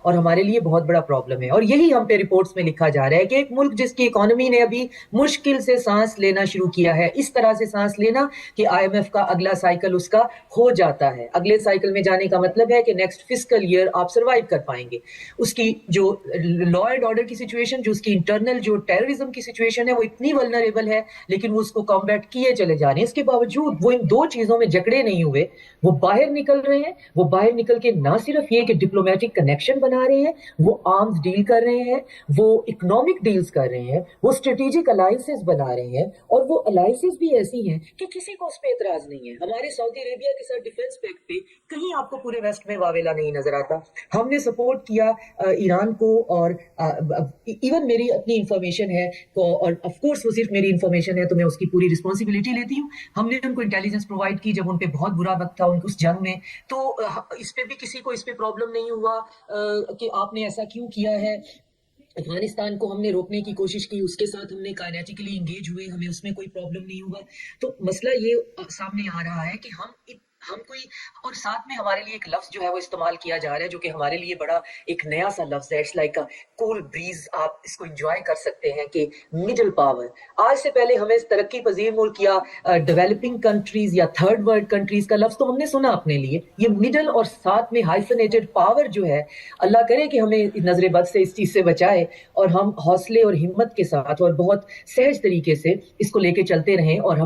اور ہمارے لیے بہت بڑا پرابلم ہے. اور یہی ہم پہ رپورٹس میں لکھا جا رہا ہے کہ ایک ملک جس کی اکانومی نے ابھی مشکل سے سانس لینا شروع کیا ہے, اس طرح سے سانس لینا کہ آئی ایم ایف کا اگلا سائیکل اس کا ہو جاتا ہے. اگلے سائیکل میں جانے کا مطلب ہے کہ نیکسٹ فسکل ایئر آپ سروائیو کر پائیں گے. اس کی جو لا اینڈ آرڈر کی سچویشن, جو اس کی انٹرنل جو ٹیررزم کی سچویشن ہے, وہ اتنی ولنریبل ہے, لیکن وہ اس کو کمبیٹ کیے چلے جا رہے ہیں. اس کے باوجود وہ ان دو چیزوں میں جکڑے نہیں ہوئے, وہ باہر نکل رہے ہیں. وہ باہر نکل کے نہ صرف یہ کہ ڈپلومیٹک کنیکشن بنا رہے ہیں, وہ آرمز ڈیل کر رہے ہیں, وہ اکنامک ڈیلز کر رہے ہیں, وہ اسٹریٹجک الائنسز بنا رہے ہیں, اور وہ الائنسز بھی ایسی ہیں کہ کسی کو اس پہ اعتراض نہیں ہے. ہمارے سعودی عربیہ کے ساتھ ڈیفنس پیکٹ پہ کہیں آپ کو پورے ویسٹ میں واویلا نہیں نظر آتا. ہم نے سپورٹ کیا ایران کو, اور ایون میری اپنی انفارمیشن ہے, اور آف کورس وہ صرف میری انفارمیشن ہے تو میں اس کی پوری رسپانسبلٹی لیتی ہوں. ہم نے ان کو انٹیلیجنس پرووائڈ کی جب ان پہ بہت برا وقت تھا ان اس جنگ میں, تو اس پہ بھی کسی کو اس پہ پرابلم نہیں ہوا کہ آپ نے ایسا کیوں کیا ہے. افغانستان کو ہم نے روکنے کی کوشش کی, اس کے ساتھ ہم نے کائنیٹیکلی انگیج ہوئے, ہمیں اس میں کوئی پرابلم نہیں ہوا. تو مسئلہ یہ سامنے آ رہا ہے کہ ہم کوئی, اور ساتھ میں ہمارے لیے ایک لفظ جو ہے وہ استعمال کیا جا رہا ہے جو کہ ہمارے لیے بڑا ایک نیا سا لفظ ہے. اٹس لائک کول بریز, آپ اس کو انجوائے کر سکتے ہیں کہ مڈل پاور. آج سے پہلے ہمیں ترقی پذیر ملک یا ڈیولپنگ کنٹریز یا تھرڈ ورلڈ کنٹریز کا لفظ تو ہم نے سنا اپنے لیے. یہ مڈل اور ساتھ میں ہائفنیٹڈ پاور جو ہے, اللہ کرے کہ ہمیں نظر بد سے اس چیز سے بچائے, اور ہم حوصلے اور ہمت کے ساتھ اور بہت سہج طریقے سے اس کو لے کے چلتے رہیں, اور ہم